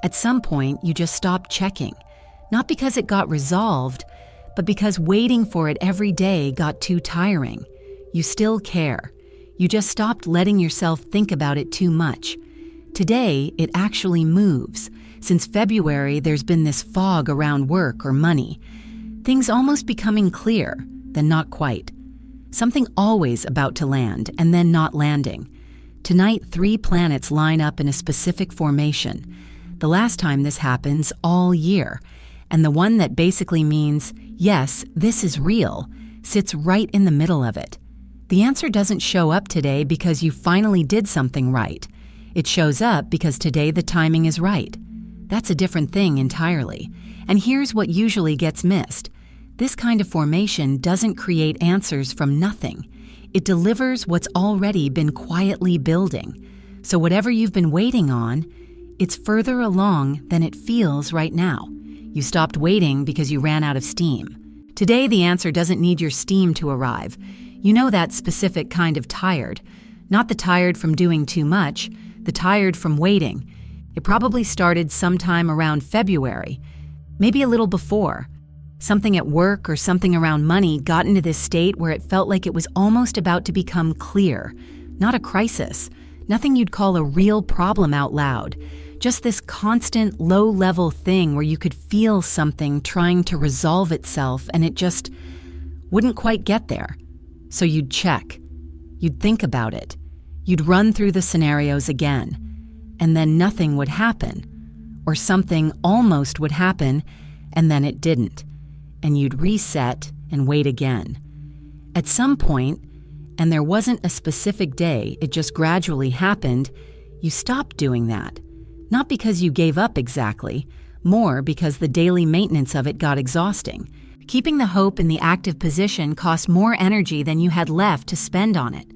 At some point, you just stopped checking, not because it got resolved, but because waiting for it every day got too tiring. You still care. You just stopped letting yourself think about it too much. Today, it actually moves. Since February, there's been this fog around work or money. Things almost becoming clear, then not quite. Something always about to land, and then not landing. Tonight, 3 planets line up in a specific formation. The last time this happens all year, and the one that basically means, yes, this is real, sits right in the middle of it. The answer doesn't show up today because you finally did something right. It shows up because today the timing is right. That's a different thing entirely. And here's what usually gets missed. This kind of formation doesn't create answers from nothing. It delivers what's already been quietly building. So whatever you've been waiting on, it's further along than it feels right now. You stopped waiting because you ran out of steam. Today, the answer doesn't need your steam to arrive. You know that specific kind of tired. Not the tired from doing too much, the tired from waiting. It probably started sometime around February, maybe a little before. Something at work or something around money got into this state where it felt like it was almost about to become clear. Not a crisis, nothing you'd call a real problem out loud. Just this constant low-level thing where you could feel something trying to resolve itself and it just wouldn't quite get there. So you'd check. You'd think about it. You'd run through the scenarios again. And then nothing would happen. Or something almost would happen, and then it didn't. And you'd reset and wait again. At some point, and there wasn't a specific day, it just gradually happened, you stopped doing that. Not because you gave up exactly, more because the daily maintenance of it got exhausting. Keeping the hope in the active position cost more energy than you had left to spend on it.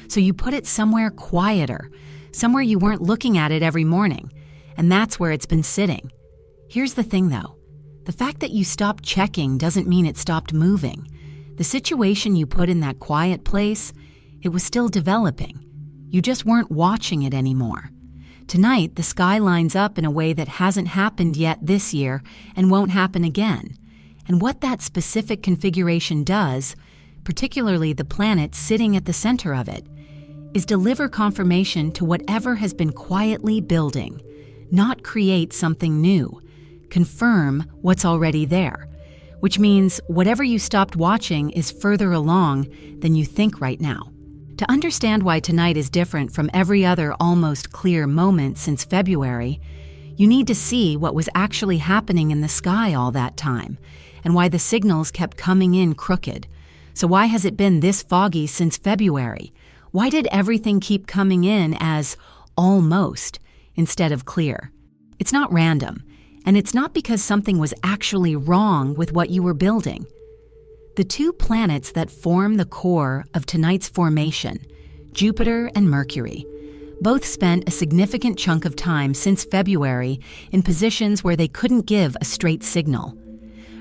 So you put it somewhere quieter, somewhere you weren't looking at it every morning. And that's where it's been sitting. Here's the thing though. The fact that you stopped checking doesn't mean it stopped moving. The situation you put in that quiet place, it was still developing. You just weren't watching it anymore. Tonight, the sky lines up in a way that hasn't happened yet this year and won't happen again. And what that specific configuration does, particularly the planet sitting at the center of it, is deliver confirmation to whatever has been quietly building, not create something new. Confirm what's already there, which means whatever you stopped watching is further along than you think right now. To understand why tonight is different from every other almost clear moment since February, you need to see what was actually happening in the sky all that time, and why the signals kept coming in crooked. So why has it been this foggy since February? Why did everything keep coming in as almost instead of clear? It's not random. And it's not because something was actually wrong with what you were building. The 2 planets that form the core of tonight's formation, Jupiter and Mercury, both spent a significant chunk of time since February in positions where they couldn't give a straight signal.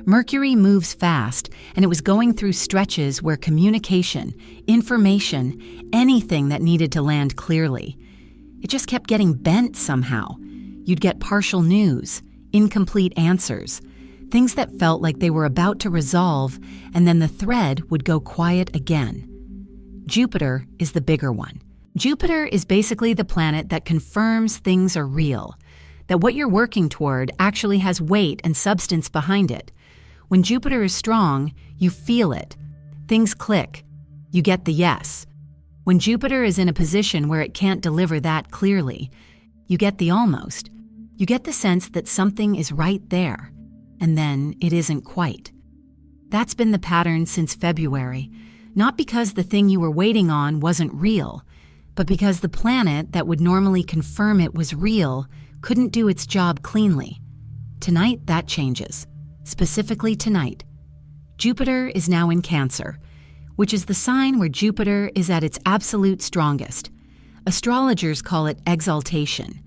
Mercury moves fast, and it was going through stretches where communication, information, anything that needed to land clearly, it just kept getting bent somehow. You'd get partial news, incomplete answers, things that felt like they were about to resolve, and then the thread would go quiet again. Jupiter is the bigger one. Jupiter is basically the planet that confirms things are real, that what you're working toward actually has weight and substance behind it. When Jupiter is strong, you feel it. Things click. You get the yes. When Jupiter is in a position where it can't deliver that clearly, you get the almost. You get the sense that something is right there, and then it isn't quite. That's been the pattern since February, not because the thing you were waiting on wasn't real, but because the planet that would normally confirm it was real couldn't do its job cleanly. Tonight, that changes. Specifically tonight. Jupiter is now in Cancer, which is the sign where Jupiter is at its absolute strongest. Astrologers call it exaltation.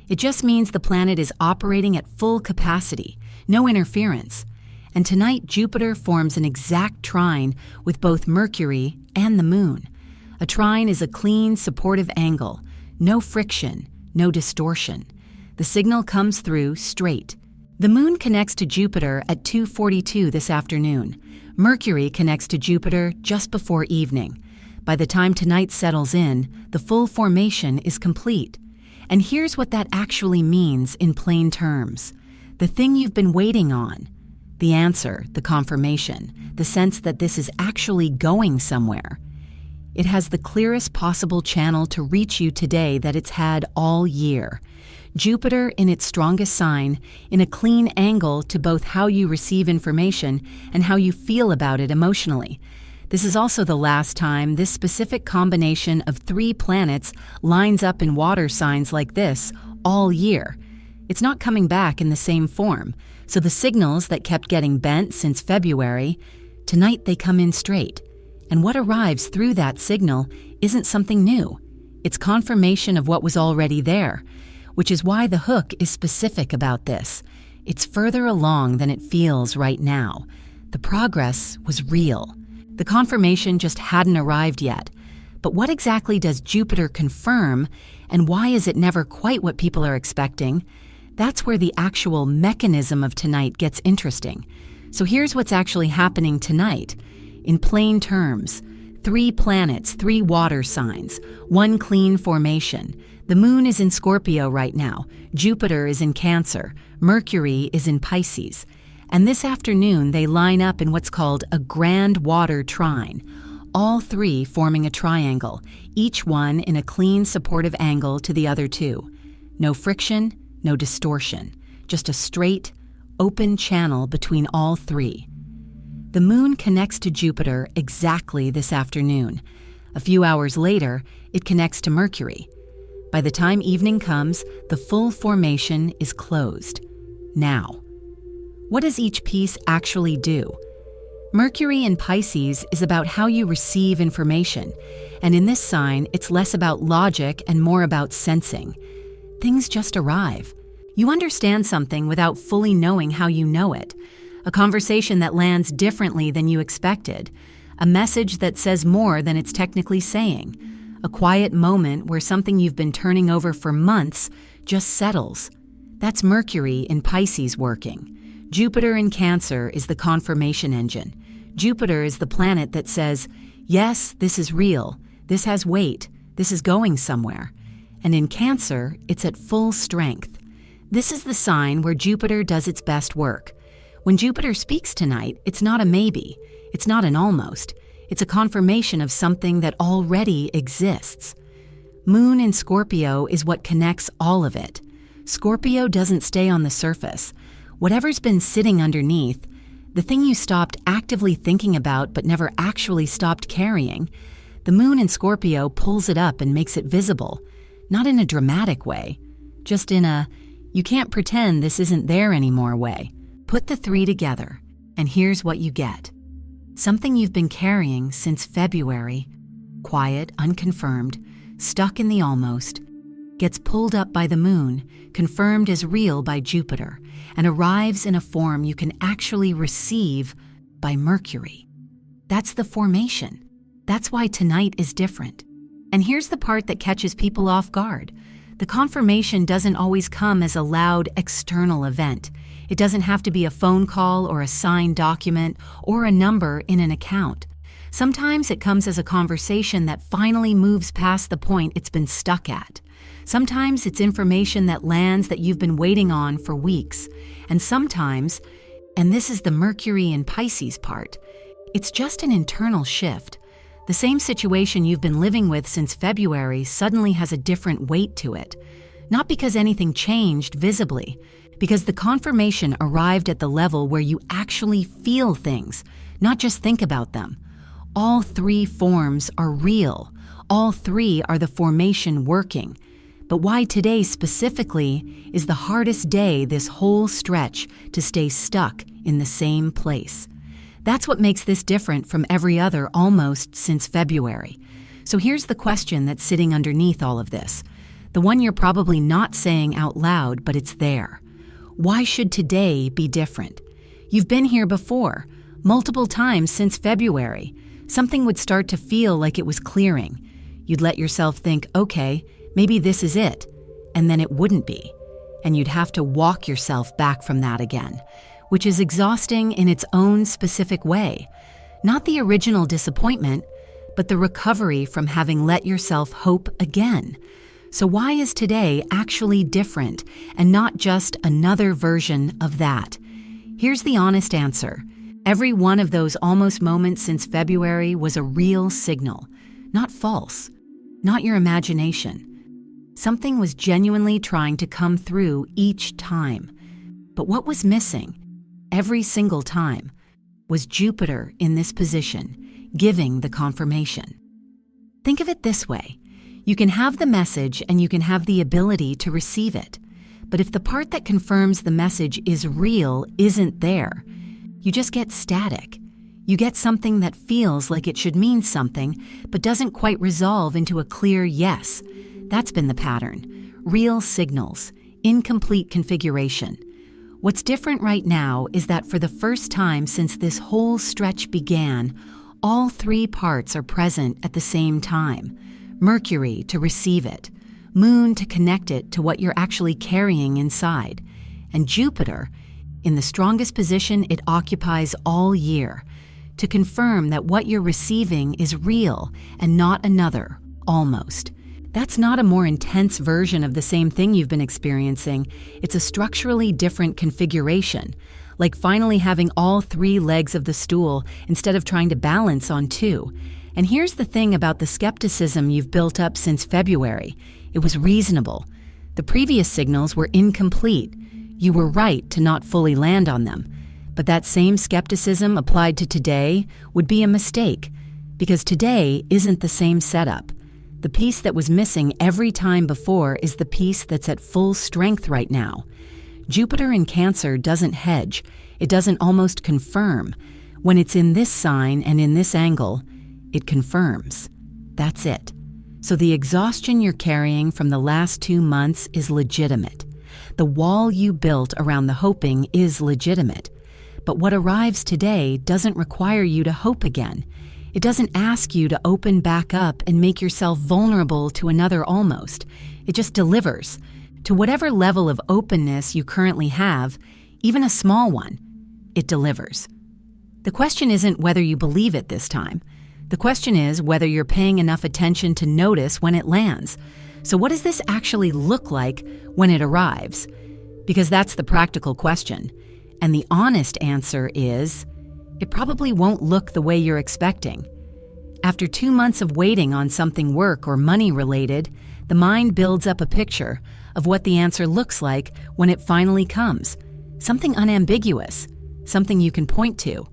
It just means the planet is operating at full capacity, no interference. And tonight, Jupiter forms an exact trine with both Mercury and the Moon. A trine is a clean, supportive angle, no friction, no distortion. The signal comes through straight. The moon connects to Jupiter at 2:42 this afternoon. Mercury connects to Jupiter just before evening. By the time tonight settles in, the full formation is complete. And here's what that actually means in plain terms. The thing you've been waiting on. The answer, the confirmation, the sense that this is actually going somewhere. It has the clearest possible channel to reach you today that it's had all year. Jupiter in its strongest sign, in a clean angle to both how you receive information and how you feel about it emotionally. This is also the last time this specific combination of 3 planets lines up in water signs like this all year. It's not coming back in the same form, so the signals that kept getting bent since February, tonight they come in straight. And what arrives through that signal isn't something new. It's confirmation of what was already there, which is why the hook is specific about this. It's further along than it feels right now. The progress was real. The confirmation just hadn't arrived yet. But what exactly does Jupiter confirm, and why is it never quite what people are expecting? That's where the actual mechanism of tonight gets interesting. So here's what's actually happening tonight. In plain terms, 3 planets, 3 water signs, 1 clean formation. The moon is in Scorpio right now, Jupiter is in Cancer, Mercury is in Pisces. And this afternoon they line up in what's called a Grand Water Trine, all 3 forming a triangle, each one in a clean supportive angle to the other 2. No friction, no distortion, just a straight, open channel between all 3. The moon connects to Jupiter exactly this afternoon. A few hours later, it connects to Mercury. By the time evening comes, the full formation is closed. Now, what does each piece actually do? Mercury in Pisces is about how you receive information, and in this sign, it's less about logic and more about sensing. Things just arrive. You understand something without fully knowing how you know it. A conversation that lands differently than you expected. A message that says more than it's technically saying. A quiet moment where something you've been turning over for months just settles. That's Mercury in Pisces working. Jupiter in Cancer is the confirmation engine. Jupiter is the planet that says, yes, this is real, this has weight, this is going somewhere. And in Cancer, it's at full strength. This is the sign where Jupiter does its best work. When Jupiter speaks tonight, it's not a maybe, it's not an almost. It's a confirmation of something that already exists. Moon in Scorpio is what connects all of it. Scorpio doesn't stay on the surface. Whatever's been sitting underneath, the thing you stopped actively thinking about but never actually stopped carrying, the moon in Scorpio pulls it up and makes it visible. Not in a dramatic way, just in a, you can't pretend this isn't there anymore way. Put the 3 together, and here's what you get. Something you've been carrying since February, quiet, unconfirmed, stuck in the almost, gets pulled up by the moon, confirmed as real by Jupiter, and arrives in a form you can actually receive by Mercury. That's the formation. That's why tonight is different. And here's the part that catches people off guard. The confirmation doesn't always come as a loud external event. It doesn't have to be a phone call or a signed document or a number in an account. Sometimes it comes as a conversation that finally moves past the point it's been stuck at. Sometimes it's information that lands that you've been waiting on for weeks. And sometimes, and this is the Mercury in Pisces part, it's just an internal shift. The same situation you've been living with since February suddenly has a different weight to it. Not because anything changed visibly, because the confirmation arrived at the level where you actually feel things, not just think about them. All 3 forms are real. All 3 are the formation working. But why today specifically is the hardest day this whole stretch to stay stuck in the same place. That's what makes this different from every other almost since February. So here's the question that's sitting underneath all of this. The one you're probably not saying out loud, but it's there. Why should today be different? You've been here before, multiple times since February. Something would start to feel like it was clearing. You'd let yourself think, okay, maybe this is it, and then it wouldn't be. and you'd have to walk yourself back from that again, which is exhausting in its own specific way. Not the original disappointment, but the recovery from having let yourself hope again. So why is today actually different and not just another version of that? Here's the honest answer. Every one of those almost moments since February was a real signal, not false, not your imagination. Something was genuinely trying to come through each time. But what was missing, every single time, was Jupiter in this position, giving the confirmation. Think of it this way. You can have the message and you can have the ability to receive it. But if the part that confirms the message is real isn't there, you just get static. You get something that feels like it should mean something, but doesn't quite resolve into a clear yes. That's been the pattern. Real signals, incomplete configuration. What's different right now is that for the first time since this whole stretch began, all three parts are present at the same time. Mercury to receive it, Moon to connect it to what you're actually carrying inside, and Jupiter in the strongest position it occupies all year, to confirm that what you're receiving is real and not another, almost. That's not a more intense version of the same thing you've been experiencing. It's a structurally different configuration, like finally having all three legs of the stool instead of trying to balance on two. And here's the thing about the skepticism you've built up since February. It was reasonable. The previous signals were incomplete. You were right to not fully land on them. But that same skepticism applied to today would be a mistake, because today isn't the same setup. The piece that was missing every time before is the piece that's at full strength right now. Jupiter in Cancer doesn't hedge. It doesn't almost confirm. When it's in this sign and in this angle, it confirms. That's it. So the exhaustion you're carrying from the last 2 months is legitimate. The wall you built around the hoping is legitimate. But what arrives today doesn't require you to hope again. It doesn't ask you to open back up and make yourself vulnerable to another almost. It just delivers. To whatever level of openness you currently have, even a small one, it delivers. The question isn't whether you believe it this time. The question is whether you're paying enough attention to notice when it lands. So what does this actually look like when it arrives? Because that's the practical question. And the honest answer is, it probably won't look the way you're expecting. After 2 months of waiting on something work or money related, the mind builds up a picture of what the answer looks like when it finally comes. Something unambiguous, something you can point to,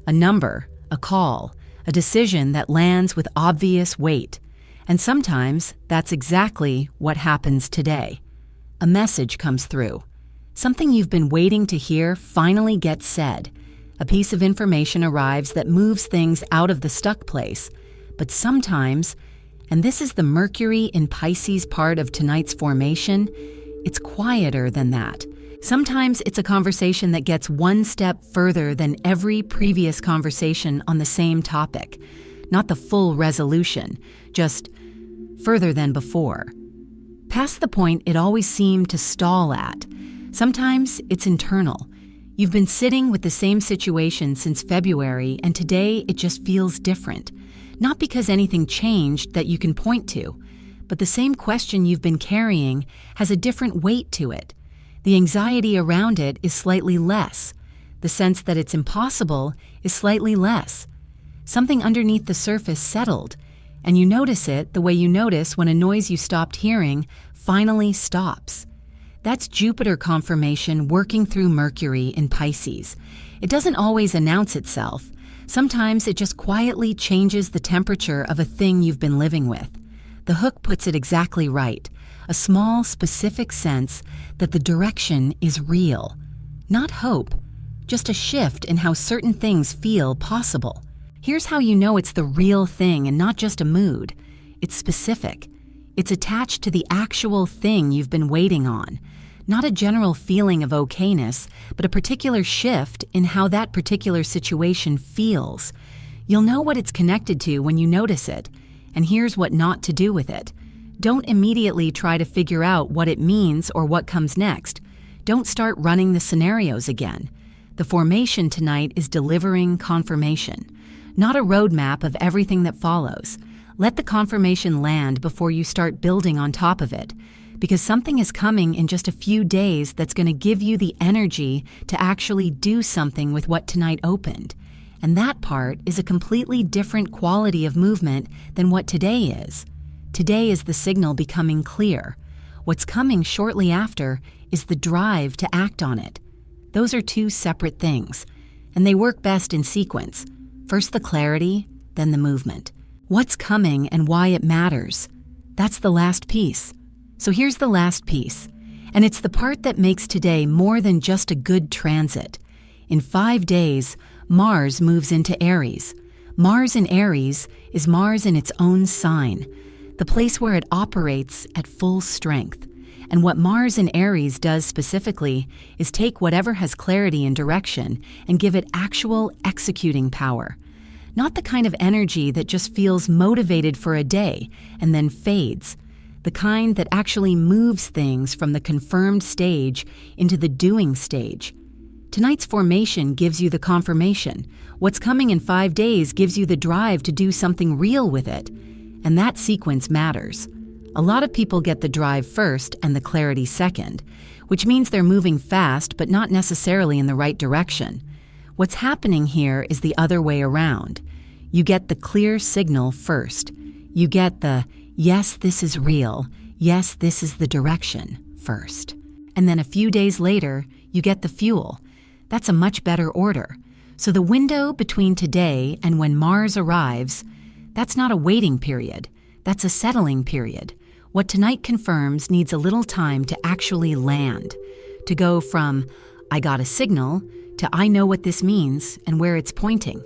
a number, a call, a decision that lands with obvious weight. And sometimes that's exactly what happens today. A message comes through. Something you've been waiting to hear finally gets said. A piece of information arrives that moves things out of the stuck place. But sometimes, and this is the Mercury in Pisces part of tonight's formation, it's quieter than that. Sometimes it's a conversation that gets one step further than every previous conversation on the same topic. Not the full resolution, just further than before. Past the point it always seemed to stall at. Sometimes it's internal. You've been sitting with the same situation since February, and today it just feels different. Not because anything changed that you can point to, but the same question you've been carrying has a different weight to it. The anxiety around it is slightly less. The sense that it's impossible is slightly less. Something underneath the surface settled, and you notice it the way you notice when a noise you stopped hearing finally stops. That's Jupiter confirmation working through Mercury in Pisces. It doesn't always announce itself. Sometimes it just quietly changes the temperature of a thing you've been living with. The hook puts it exactly right. A small, specific sense that the direction is real. Not hope, just a shift in how certain things feel possible. Here's how you know it's the real thing and not just a mood. It's specific. It's attached to the actual thing you've been waiting on. Not a general feeling of okayness, but a particular shift in how that particular situation feels. You'll know what it's connected to when you notice it, and here's what not to do with it. Don't immediately try to figure out what it means or what comes next. Don't start running the scenarios again. The formation tonight is delivering confirmation, not a roadmap of everything that follows. Let the confirmation land before you start building on top of it, because something is coming in just a few days that's going to give you the energy to actually do something with what tonight opened. And that part is a completely different quality of movement than what today is. Today is the signal becoming clear. What's coming shortly after is the drive to act on it. Those are two separate things, and they work best in sequence. First the clarity, then the movement. What's coming and why it matters. That's the last piece. So here's the last piece, and it's the part that makes today more than just a good transit. In 5 days, Mars moves into Aries. Mars in Aries is Mars in its own sign, the place where it operates at full strength. And what Mars in Aries does specifically is take whatever has clarity and direction and give it actual executing power. Not the kind of energy that just feels motivated for a day and then fades. The kind that actually moves things from the confirmed stage into the doing stage. Tonight's formation gives you the confirmation. What's coming in 5 days gives you the drive to do something real with it. And that sequence matters. A lot of people get the drive first and the clarity second, which means they're moving fast but not necessarily in the right direction. What's happening here is the other way around. You get the clear signal first. You get the, yes, this is real, yes, this is the direction first. And then a few days later, you get the fuel. That's a much better order. So the window between today and when Mars arrives, that's not a waiting period. That's a settling period. What tonight confirms needs a little time to actually land, to go from, I got a signal, to I know what this means and where it's pointing.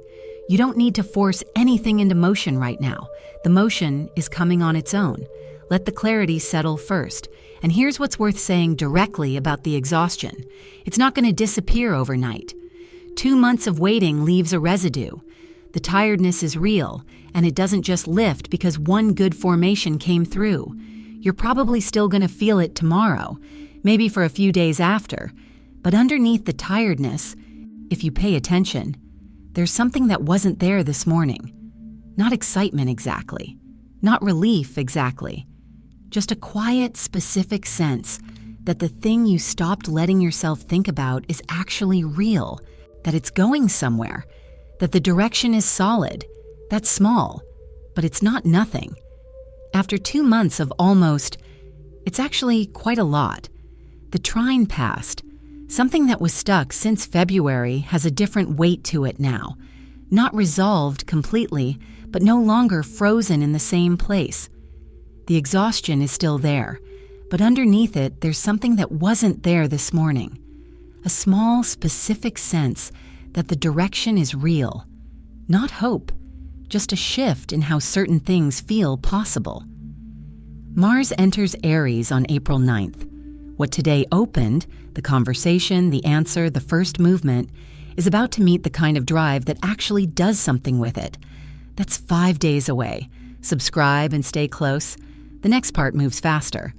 You don't need to force anything into motion right now. The motion is coming on its own. Let the clarity settle first. And here's what's worth saying directly about the exhaustion. It's not going to disappear overnight. 2 months of waiting leaves a residue. The tiredness is real, and it doesn't just lift because one good formation came through. You're probably still going to feel it tomorrow, maybe for a few days after. But underneath the tiredness, if you pay attention, there's something that wasn't there this morning. Not excitement exactly. Not relief exactly. Just a quiet, specific sense that the thing you stopped letting yourself think about is actually real, that it's going somewhere, that the direction is solid. That's small, but it's not nothing. After 2 months of almost, it's actually quite a lot. The trine passed. Something that was stuck since February has a different weight to it now. Not resolved completely, but no longer frozen in the same place. The exhaustion is still there, but underneath it, there's something that wasn't there this morning. A small, specific sense that the direction is real. Not hope, just a shift in how certain things feel possible. Mars enters Aries on April 9th. What today opened, the conversation, the answer, the first movement, is about to meet the kind of drive that actually does something with it. That's 5 days away. Subscribe and stay close. The next part moves faster.